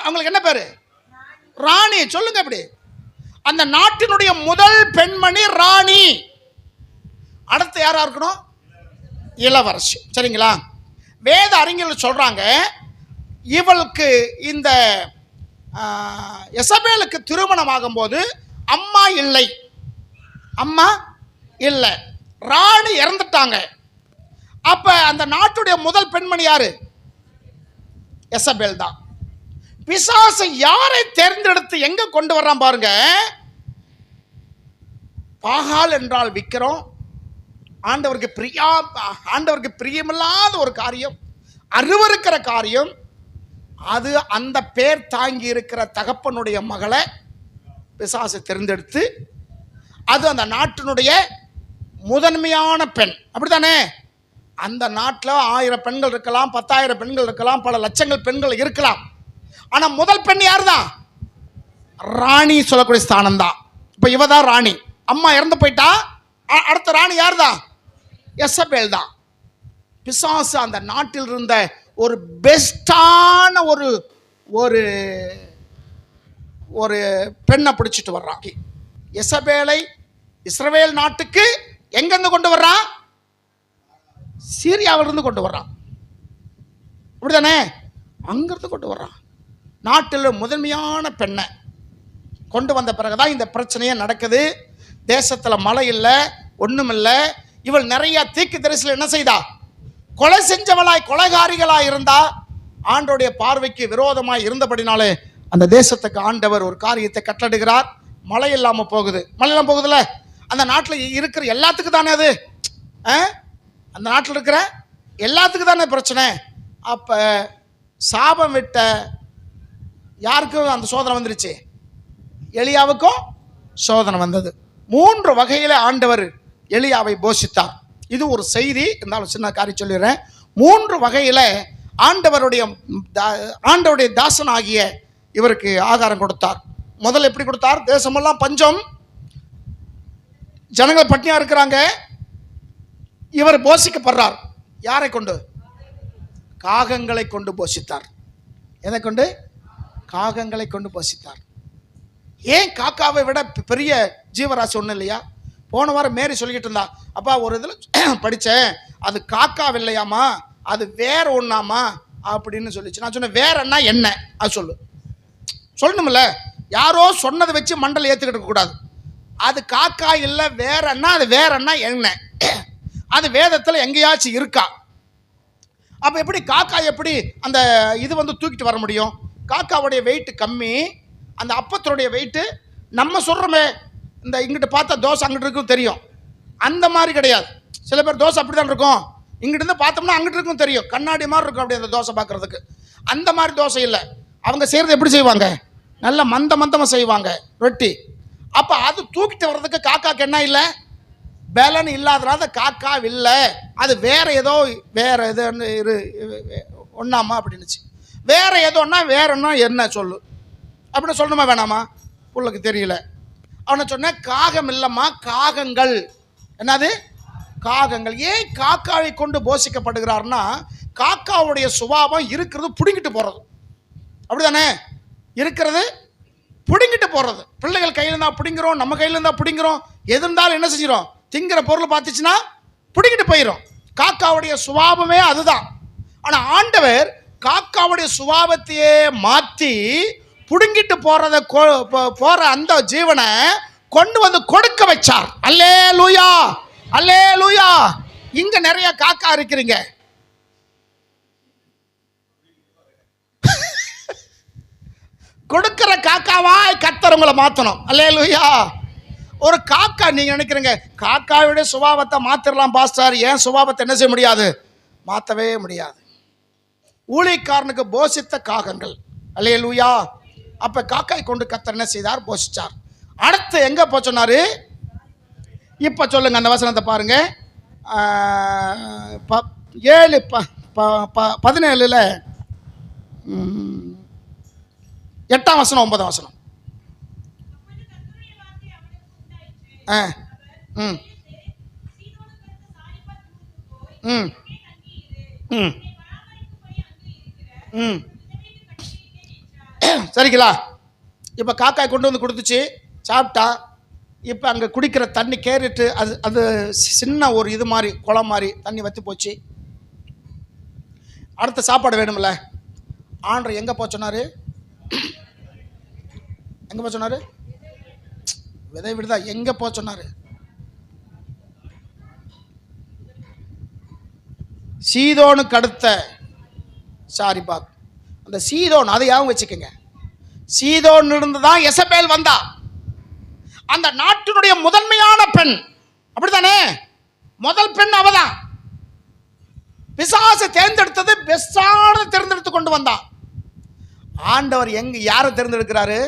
அவங்களுக்கு என்ன பேரு? ராணி. சொல்லுங்க அப்படி. அந்த நாட்டினுடைய முதல் பெண்மணி ராணி. அடுத்து யாரா இருக்கணும்? இளவரசி. சரிங்களா? வேத அறிஞர்கள் சொல்றாங்க, இவளுக்கு இந்த எசபேலுக்கு திருமணம் ஆகும்போது அம்மா இல்லை, அம்மா இல்லை, ராணி இறந்துட்டாங்க. அப்ப அந்த நாட்டுடைய முதல் பெண்மணி யாரு? எசபேல் தான். பிசாசு யாரை தேர்ந்தெடுத்து எங்க கொண்டு வர்றான் பாருங்க. பாகால் என்றால் விக்கிரம், ஆண்டவருக்கு பிரியமில்லாத ஒரு காரியம், அருவருக்கிற காரியம். அது அந்த பேர் தாங்கி இருக்கிற தகப்பனுடைய மகளை பிசாசு தேர்ந்தெடுத்து, அது அந்த நாட்டினுடைய முதன்மையான பெண், அப்படித்தானே? அந்த நாட்டில் 1000 பெண்கள் இருக்கலாம், 10,000 பெண்கள் இருக்கலாம், பல லட்சங்கள் பெண்கள் இருக்கலாம். ஆனா முதல் பெண் யார் தான்? ராணி சொல்லக்கூடிய ஸ்தானம் தான். இப்போ இவ தான் ராணி. அம்மா இறந்து போயிட்டா, அடுத்த ராணி யார் தான்? எசபேல் தான். பிசாசு அந்த நாட்டில் இருந்த ஒரு பெஸ்டான ஒரு ஒரு ஒரு பெண்ணை பிடிச்சிட்டு வர்றான். எசபேலை இஸ்ரவேல் நாட்டுக்கு எங்கிருந்து கொண்டு வர்றான்? சீரியாவிலிருந்து கொண்டு வர்றான். அப்படிதானே? அங்கிருந்து கொண்டு வர்றான். நாட்டில் முதன்மையான பெண்ணை கொண்டு வந்த பிறகுதான் இந்த பிரச்சனையே நடக்குது. தேசத்தில் மழை இல்லை, ஒன்றும் இல்லை. இவள் நிறைய தீக்கு தரிசில் என்ன செய்தா? கொலை செஞ்சவளாய், கொலைகாரிகளாய் இருந்தா. ஆண்டோடைய பார்வைக்கு விரோதமாய் இருந்தபடினாலே அந்த தேசத்துக்கு ஆண்டவர் ஒரு காரியத்தை கட்டடுகிறார். மழை இல்லாமல் போகுது. மழை இல்லாமல் போகுதுல்ல, அந்த நாட்டில் இருக்கிற எல்லாத்துக்கும் தானே அது, அந்த நாட்டில் இருக்கிற எல்லாத்துக்கும் தானே பிரச்சனை. அப்போ சாபம் விட்ட யாருக்கும் அந்த சோதனை வந்துருச்சு? எலியாவுக்கும் சோதனை வந்தது. 3 வகையில் ஆண்டவர் எலியாவை போஷித்தார். இது ஒரு செய்தி இருந்தாலும் சின்ன காரியம் சொல்லிடுறேன். 3 வகையில் ஆண்டவருடைய தாசன் ஆகிய இவருக்கு ஆகாரம் கொடுத்தார். முதல்ல எப்படி கொடுத்தார்? தேசமெல்லாம் பஞ்சம், ஜனங்கள் பட்டினியா இருக்கிறாங்க. இவர் போஷிக்கப்படுறார். யாரை கொண்டு? காகங்களை கொண்டு போஷித்தார். எதை கொண்டு? காகங்களை கொண்டு போஷித்தார். ஏன் காக்காவை விட பெரிய ஜீவராசி ஒன்றும் இல்லையா? போன வாரம் மேரி சொல்லிக்கிட்டு இருந்தா, அப்பா ஒரு இதில் படித்தேன், அது காக்காவில்லையாமா, அது வேற ஒன்றாமா அப்படின்னு சொல்லிச்சு. நான் சொன்னேன், வேறன்னா என்ன? அது சொல்லணும்ல. யாரோ சொன்னதை வச்சு மண்டல் ஏற்றுக்கிட்டு கூடாது. அது காக்கா இல்லை வேறன்னா, அது வேறன்னா என்ன? அது வேதத்தில் எங்கேயாச்சும் இருக்கா? அப்போ எப்படி காக்கா எப்படி அந்த இது தூக்கிட்டு வர முடியும்? காக்காவுடைய வெயிட் கம்மி, அந்த அப்பத்தினுடைய வெயிட்டு நம்ம சொல்கிறோமே, இந்த இங்கிட்ட பார்த்தா தோசை அங்கிட்டு இருக்கும் தெரியும், அந்த மாதிரி கிடையாது. சில பேர் தோசை அப்படி தான் இருக்கும், இங்கிட்டு பார்த்தோம்னா அங்கிட்டு இருக்கும் தெரியும், கண்ணாடி மாதிரி இருக்கும் அப்படி அந்த தோசை பார்க்குறதுக்கு. அந்த மாதிரி தோசை இல்லை. அவங்க செய்கிறது எப்படி செய்வாங்க? நல்ல மந்தமாக செய்வாங்க ரொட்டி. அப்போ அது தூக்கிட்டு வர்றதுக்கு காக்காக்கு என்ன இல்லை? பலன் இல்லாதனால காக்கா இல்லை, அது வேற ஏதோ வேற எது ஒன்றாமா அப்படின்னுச்சு. வேற ஏதோன்னா வேறன்னா என்ன சொல்லு அப்படின்னு சொல்லணுமா வேணாமா? உங்களுக்கு தெரியல. அவனை சொன்ன காகம் இல்லைம்மா, காகங்கள். என்னது? காகங்கள். ஏன் காக்காவை கொண்டு போஷிக்கப்படுகிறார்னா, காக்காவுடைய சுபாவம் இருக்கிறது பிடுங்கிட்டு போகிறது. அப்படிதானே? இருக்கிறது பிடுங்கிட்டு போகிறது. பிள்ளைகள் கையில் இருந்தால் பிடிங்கிறோம், நம்ம கையில் இருந்தால் பிடிங்கிறோம். எது இருந்தாலும் என்ன செஞ்சிடும்? திங்கிற பொருள் பார்த்துச்சுன்னா பிடிங்கிட்டு போயிடும். காக்காவுடைய சுபாவமே அதுதான். ஆனால் ஆண்டவர் காக்காவுடைய சுபாவத்தையே மாற்றி புடுங்கிட்டு போற அந்த ஜீவனை கொண்டு வந்து கொடுக்க வச்சார். அல்லேலூயா, அல்லேலூயா. இங்க நிறைய காக்கா இருக்கிறீங்க. கொடுக்கிற காக்காவாய் கர்த்தர் உங்களை மாற்றணும். அல்லேலூயா. ஒரு காக்கா, நீங்க நினைக்கிறீங்க காக்காவுடைய சுபாவத்தை மாத்திரலாம் பாஸ்டர், ஏன் சுபாவத்தை என்ன செய்ய முடியாது? மாற்றவே முடியாது. ஊழியக்காரனுக்கு போஷித்த காகங்கள். அல்லேலூயா. அப்ப காக்காய் கொண்டு கர்த்தர் என்ன செய்தார்? போஷிச்சார். அடுத்து எங்க போ சொன்னாரு? இப்ப சொல்லுங்க, அந்த வசனத்தை பாருங்க. 7:17 8ஆம் வசனம் 9ஆம் வசனம். சரிங்களா? இப்போ காக்காய் கொண்டு வந்து கொடுத்துச்சு, சாப்பிட்டா. இப்போ அங்கே குடிக்கிற தண்ணி கேரிட்டு அது சின்ன ஒரு இது மாதிரி குளம் மாதிரி தண்ணி வற்றி போச்சு. அடுத்த சாப்பாடு வேணும்ல. ஆண்டவர் எங்கே போக சொன்னார்? எங்கே போக சொன்னார்? விதை விடுதா. எங்கே போக சொன்னார்? சீதோனுக்கு அடுத்த சாரிபாத். அந்த சீதோன், அதை யாவும் வச்சுக்கோங்க. சீதோன் இருந்து தான் எசபேல் வந்தா. அந்த நாட்டினுடைய முதன்மையான பெண். அப்படித்தானே? முதல் பெண் அவதான். பிசாசை தேர்ந்தெடுத்தது பெஸ்டான தேர்ந்தெடுத்து கொண்டு வந்தான். ஆண்டவர் யாரை தேர்ந்தெடுக்கிறாரு?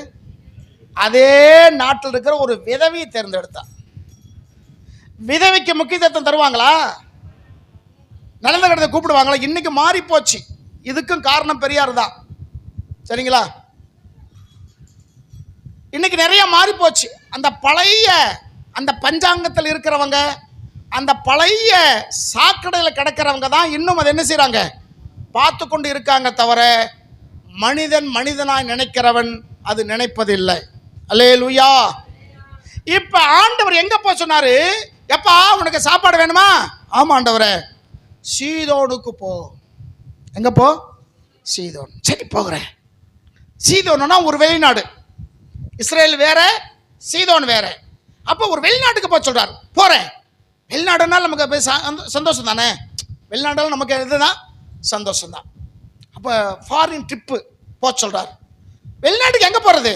அதே நாட்டில் இருக்கிற ஒரு விதவையை தேர்ந்தெடுத்தார். விதவைக்கு முக்கியத்துவம் தருவாங்களா? நல்ல கடத்தை கூப்பிடுவாங்களா? இன்னைக்கு மாறி போச்சு. இதுக்கும் காரணம் பெரியார் தான். சரிங்களா? இன்னைக்கு நிறைய மாறி போச்சு. அந்த பழைய அந்த பஞ்சாங்கத்தில் இருக்கிறவங்க, அந்த பழைய சாக்கடையில் கிடக்கிறவங்க தான் இன்னும் அதை என்ன செய்றாங்க, பார்த்து கொண்டு இருக்காங்க. தவிர மனிதன் மனிதனாய் நினைக்கிறவன் அது நினைப்பதில்லை. அல்லேலூயா. இப்ப ஆண்டவர் எங்க போ சொன்னாரு? எப்பா உனக்கு சாப்பாடு வேணுமா? ஆமா ஆண்டவரே, சீதோனுக்கு போ. எங்க போ? சீதோன். சரி போகிறேன். சீதோன்னா ஒரு வெளிநாடு. இஸ்ரேல் வேற, சீதோன் வேற. அப்போ ஒரு வெளிநாட்டுக்கு போக சொல்றாரு. போறேன். வெளிநாடுனால நமக்கு சந்தோஷம் தானே. வெளிநாடுனால நமக்கு இதுதான் சந்தோஷம் தான். அப்போ ஃபாரின் ட்ரிப்பு போக சொல்றாரு. வெளிநாட்டுக்கு எங்க போறது?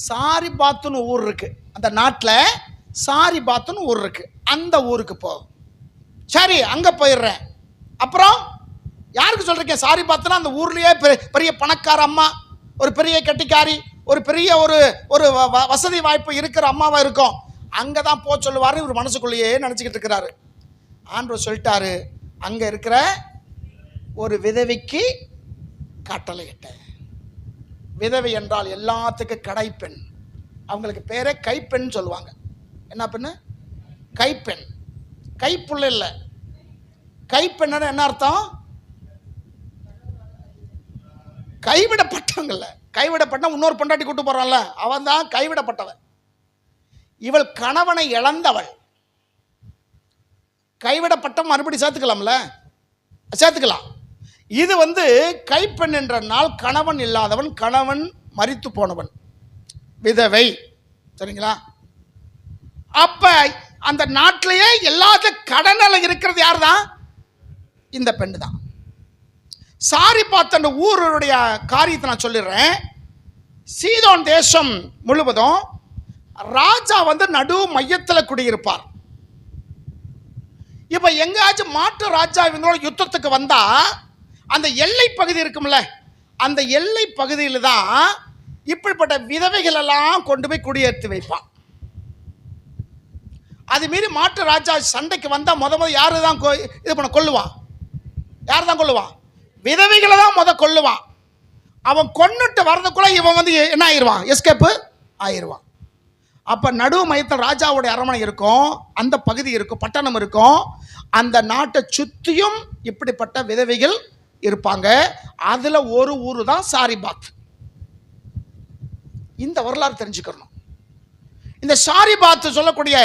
சாரிபாத்துன்னு ஊர் இருக்கு. அந்த நாட்டில் சாரிபாத்துன்னு ஊர் இருக்கு. அந்த ஊருக்கு போ. சரி அங்க போயிடுறேன். அப்புறம் யாருக்கு சொல்றீங்க? சாரிபாத்துனா அந்த ஊர்லயே பெரிய பணக்கார அம்மா, ஒரு பெரிய கெட்டிக்காரி, ஒரு பெரிய ஒரு வசதி வாய்ப்பு இருக்கிற அம்மாவா இருக்கும். அங்கதான் போ சொல்லுவாரு. இவர் மனசுக்குள்ளேயே நினைச்சுக்கிட்டு இருக்கிறாரு. ஆண்டவர் சொல்லிட்டாரு, அங்க இருக்கிற ஒரு விதவைக்கு கட்டளையிட்ட. விதவை என்றால் எல்லாத்துக்கும் கடைப்பெண். அவங்களுக்கு பேரே கைப்பெண் சொல்லுவாங்க. என்ன பெண்ணு? கைப்பெண். கைப்புள்ள இல்லை. கைப்பெண் என்ன அர்த்தம்? கைவிடப்பட்டவங்கல்ல. கைவிடப்பட்ட இன்னொரு பொண்டாட்டி கூட்டு போறான்ல, அவன் தான் கைவிடப்பட்டவன். இவள் கணவனை இழந்தவள். கைவிடப்பட்ட மறுபடி சேர்த்துக்கலாம்ல, சேர்த்துக்கலாம். இது கைப்பெண் என்ற நாள் கணவன் இல்லாதவன், கணவன் மரித்து போனவன், விதவை. சரிங்களா? அப்ப அந்த நாட்டிலேயே எல்லாத்த கடனால இருக்கிறது யார் தான்? இந்த பெண்ணு தான். சாரிபாத் அந்த ஊருடைய காரியத்தை நான் சொல்லிடுறேன். சீதோன் தேசம் முழுவதும் ராஜா நடு மையத்தில் குடியிருப்பார். இப்ப எங்காச்சும் மாற்று ராஜா இவங்களோட யுத்தத்துக்கு வந்தா அந்த எல்லை பகுதி இருக்கும்ல, அந்த எல்லை பகுதியில் தான் இப்படிப்பட்ட விதவைகள் எல்லாம் கொண்டு போய் குடியேற்றி வைப்பான். அது மீறி மாற்று ராஜா சண்டைக்கு வந்தா முத யாரு தான் இது பண்ண கொல்லுவான்? யார் தான் கொல்லுவான்? விதவைகளை தான் கொல்லுவான். அவன் கொன்னுட்டு வர்றதுக்குள்ள இவன் என்ன ஆயிடுவான்? எஸ்கேப்பு ஆயிடுவான். அப்ப நடு மையத்தில் ராஜாவுடைய அரண்மனை இருக்கும், அந்த பகுதி இருக்கும், பட்டணம் இருக்கும். அந்த நாட்டை சுத்தியும் இப்படிப்பட்ட விதவைகள் இருப்பாங்க. அதுல ஒரு ஊரு தான் சாரிபாத். இந்த வரலாறு தெரிஞ்சுக்கணும். இந்த சாரிபாத் சொல்லக்கூடிய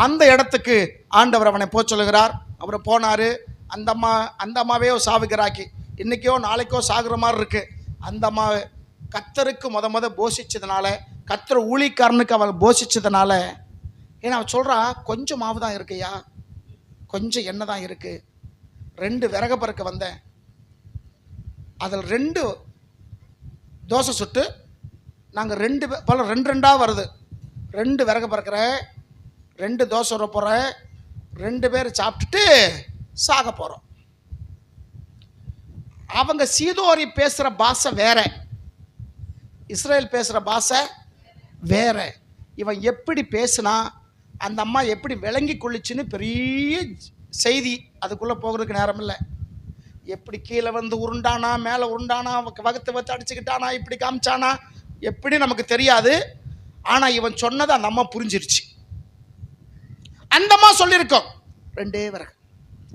அந்த இடத்துக்கு ஆண்டவர் அவனை போக சொல்லுகிறார். அவர் போனாரு. அந்த அம்மாவே சாவுகிறாக்கி, இன்னைக்கோ நாளைக்கோ சாகுற மாதிரி இருக்கு. அந்த அம்மா கத்தருக்கு முத போஷிச்சதுனால, கத்தர் ஊழிக்காரனுக்கு அவள் போஷிச்சதுனால, ஏன்னா அவள் சொல்றா, கொஞ்சம் மாவு தான் இருக்குயா, கொஞ்சம் எண்ணெய் தான் இருக்கு, 2 விறகு பறக்க வந்தேன், அதில் 2 தோசை சுட்டு நாங்கள் 2 வருது, 2 விறகு பறக்கிறேன், 2 தோசை விட போகிறேன், 2 பேர் சாப்பிட்டுட்டு சாக போகிறோம். அவங்க சீதோரி பேசுகிற பாஷை வேற, இஸ்ரேல் பேசுகிற பாஷை வேற. இவன் எப்படி பேசுனா, அந்த அம்மா எப்படி விளங்கி கொள்ளிச்சுன்னு பெரிய செய்தி. அதுக்குள்ளே போகிறதுக்கு நேரம் இல்லை. எப்படி கீழே உருண்டானா, மேலே உருண்டானா, வகுத்து வச்சு அடிச்சுக்கிட்டானா, இப்படி காமிச்சானா, எப்படி நமக்கு தெரியாது. ஆனால் இவன் சொன்னதை அந்த அம்மா புரிஞ்சிருச்சு. அந்த அம்மா சொல்லியிருக்கோம், 2 விறகு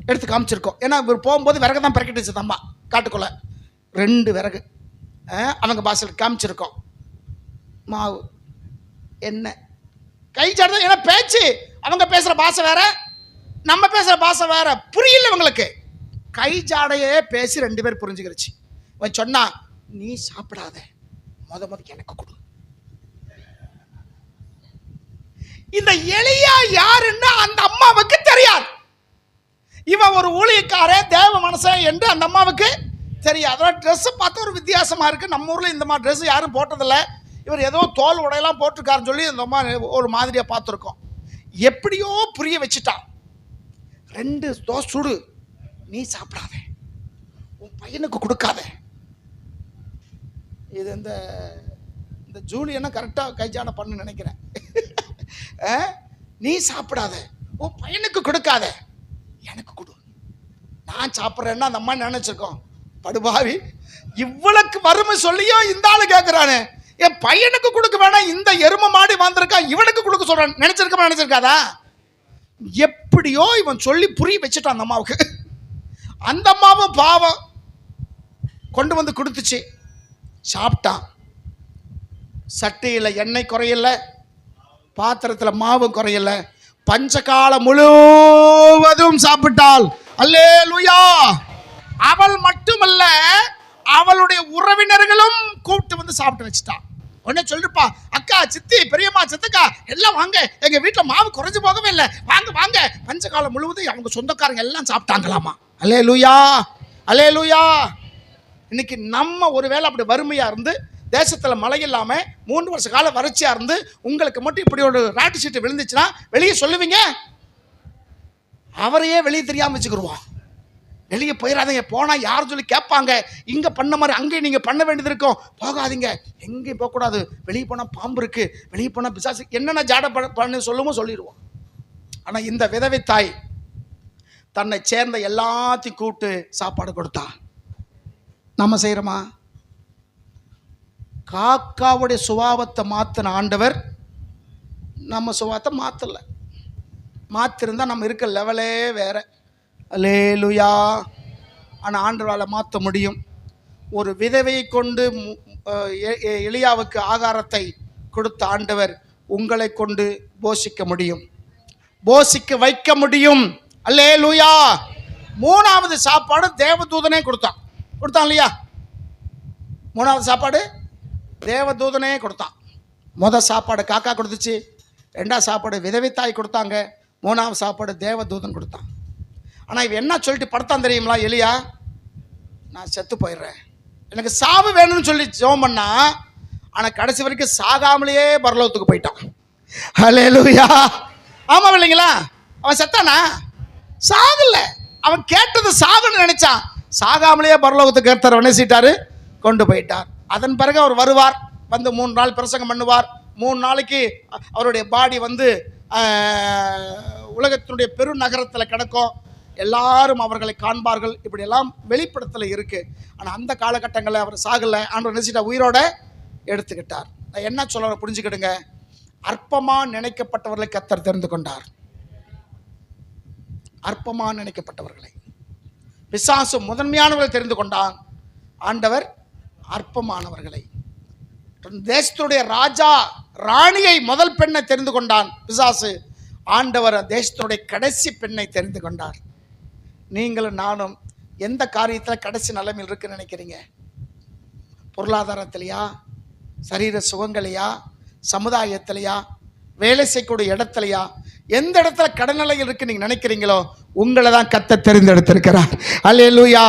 எடுத்து காமிச்சிருக்கோம். ஏன்னா இவர் போகும்போது விறகு தான் பறக்கிட்டுச்சு அந்த அம்மா காட்டுக்குள்ள. 2 விறகு அவங்க பாசல் காமிச்சிருக்கோம். மாவு என்ன கை சாடுதான். ஏன்னா பேச்சு, அவங்க பேசுகிற பாஷை வேற, நம்ம பேசுகிற பாஷை வேற, புரியல இவங்களுக்கு. கை ஜாடையே பேசி 2 பேர் புரிஞ்சுக்கிடுச்சு. இவன் சொன்னா, நீ சாப்பிடாத, முத எனக்கு கொடு. இந்த எலியா யாருன்னு அந்த அம்மாவுக்கு தெரியாது. இவன் ஒரு ஊழியக்காரன், தேவ மனுஷன் என்று அந்த அம்மாவுக்கு தெரியாது. அதோட ட்ரெஸ் பார்த்து ஒரு வித்தியாசமா இருக்கு. நம்ம ஊர்ல இந்த மாதிரி ட்ரெஸ் யாரும் போட்டதில்ல. இவர் ஏதோ தோல் உடையெல்லாம் போட்டிருக்காருன்னு சொல்லி அந்த அம்மா ஒரு மாதிரியா பார்த்துருக்கோம். எப்படியோ புரிய வச்சுட்டான். 2 தோசை சுடு, நீ சாப்பிடாத, உன் பையனுக்கு கொடுக்காத. இது இந்த ஜூலியனை கரெக்டாக கைஜான பண்ணு நினைக்கிறேன். நீ சாப்பிடாத, உன் பையனுக்கு கொடுக்காத, எனக்கு கொடு, நான் சாப்பிட்றேன்னா அந்த அம்மா நினைச்சிருக்கோம். படுபாவி, இவ்வளவுக்கு வறுமை சொல்லியும் இந்த ஆளு கேட்கிறானே, என் பையனுக்கு கொடுக்க வேணாம், இந்த எரும மாடி வந்திருக்கா இவனுக்கு கொடுக்க சொல்றான். நினைச்சிருக்காதா? எப்படியோ இவன் சொல்லி புரிய வச்சுட்டான் அந்த அம்மாவுக்கு. அந்த அம்மாவும் பாவம் கொண்டு வந்து கொடுத்துச்சு, சாப்பிட்டான். சட்டியில் எண்ணெய் குறையல, பாத்திரத்தில் மாவு குறையல, பஞ்சகாலம் முழுவதும் சாப்பிட்டாள். அல்லேலூயா. அவள் மட்டுமல்ல, அவளுடைய உறவினர்களும் கூப்பிட்டு வந்து சாப்பிட்டு வச்சுட்டான். உடனே சொல்லிருப்பா, அக்கா, சித்தி, பெரியம்மா, சித்தக்கா எல்லாம் வாங்க, எங்க வீட்டுல மாவு குறைஞ்சு போகவே இல்லை, வாங்க வாங்க. பஞ்சகாலம் முழுவதும் அவங்க சொந்தக்காரங்க எல்லாம் சாப்பிட்டாங்களாமா. அல்லேலூயா, அல்லேலூயா. இன்னைக்கு நம்ம ஒருவேளை அப்படி வறுமையா இருந்து, தேசத்துல மழை இல்லாம 3 வருஷ காலம் வறட்சியா இருந்து, உங்களுக்கு மட்டும் இப்படி ஒரு ராட்டு சீட்டு விழுந்துச்சுன்னா வெளியே சொல்லுவீங்க? அவரையே வெளியே தெரியாம வச்சுக்கிடுவோம். வெளியே போயிடாதீங்க, போனால் யாரும் சொல்லி கேட்பாங்க, இங்கே பண்ண மாதிரி அங்கேயும் நீங்கள் பண்ண வேண்டியது இருக்கும், போகாதீங்க, எங்கேயும் போகக்கூடாது, வெளியே போனால் பாம்பு இருக்குது, வெளியே போனால் பிசாசு, என்னென்ன ஜாட பண்ணு சொல்லுமோ சொல்லிடுவோம். ஆனால் இந்த விதவை தாய் தன்னை சேர்ந்த எல்லாத்தையும் கூப்பிட்டு சாப்பாடு கொடுத்தா. நம்ம செய்கிறோமா? காக்காவுடைய சுபாவத்தை மாற்றின ஆண்டவர் நம்ம சுபாவத்தை மாற்றலை. மாற்றிருந்தா நம்ம இருக்க லெவலே வேற. அல்லேலூயா. ஆனால் ஆண்டவரால் மாற்ற முடியும். ஒரு விதவையை கொண்டு எலியாவுக்கு ஆகாரத்தை கொடுத்த ஆண்டவர் உங்களை கொண்டு போஷிக்க முடியும், போஷிக்க வைக்க முடியும். அல்லேலூயா. 3வது சாப்பாடு தேவதூதனே கொடுத்தான் இல்லையா? 3வது சாப்பாடு தேவதூதனே கொடுத்தான். முதல் சாப்பாடு காக்கா கொடுத்துச்சு, 2வது சாப்பாடு விதவை தாய் கொடுத்தாங்க, 3வது சாப்பாடு தேவதூதன் கொடுத்தான். ஆனால் இவன் என்ன சொல்லிட்டு படுத்தான் தெரியுங்களா? எலியா, நான் செத்து போயிடுறேன், எனக்கு சாவு வேணும்னு சொல்லி ஜெபம் பண்ணா. ஆனால் கடைசி வரைக்கும் சாகாமலேயே பரலோகத்துக்கு போயிட்டான். அல்லேலூயா. ஆமாம் இல்லைங்களா? அவன் செத்தானா? சாகல. அவன் கேட்டது சாகணும்னு நினைச்சான், சாகாமலேயே பரலோகத்துக்கு கர்த்தர் வணசிட்டாரு, கொண்டு போயிட்டார். அதன் பிறகு அவர் வருவார், வந்து 3 நாள் பிரசங்கம் பண்ணுவார். 3 நாளைக்கு அவருடைய பாடி வந்து உலகத்தினுடைய பெருநகரத்தில் கிடக்கும், எல்லாரும் அவர்களை காண்பார்கள். இப்படியெல்லாம் வெளிப்படத்தில் இருக்குது. ஆனால் அந்த காலகட்டங்களில் அவர் சாகலை, ஆண்டவர் நினைச்சிட்ட உயிரோட எடுத்துக்கிட்டார். நான் என்ன சொல்ல புரிஞ்சுக்கிடுங்க, அற்பமாக நினைக்கப்பட்டவர்களை கர்த்தர் தெரிந்து கொண்டார். அற்பமாக நினைக்கப்பட்டவர்களை பிசாசு முதன்மையானவர்களை தெரிந்து கொண்டான், ஆண்டவர் அற்பமானவர்களை. தேசத்துடைய ராஜா ராணியை முதல் பெண்ணை தெரிந்து கொண்டான் பிசாசு, ஆண்டவர் தேசத்துடைய கடைசி பெண்ணை தெரிந்து கொண்டார். நீங்களும் நானும் எந்த காரியத்தில் கடைசி நிலைமையில் இருக்குன்னு நினைக்கிறீங்க? பொருளாதாரத்திலையா, சரீர சுகங்களையா, சமுதாயத்திலையா, வேலை செய்யக்கூடிய இடத்துலையா, எந்த இடத்துல கடநிலையில் இருக்கு நீங்க நினைக்கிறீங்களோ உங்களை தான் கர்த்தர் தெரிந்தெடுத்திருக்கிறார். அல்லேலூயா.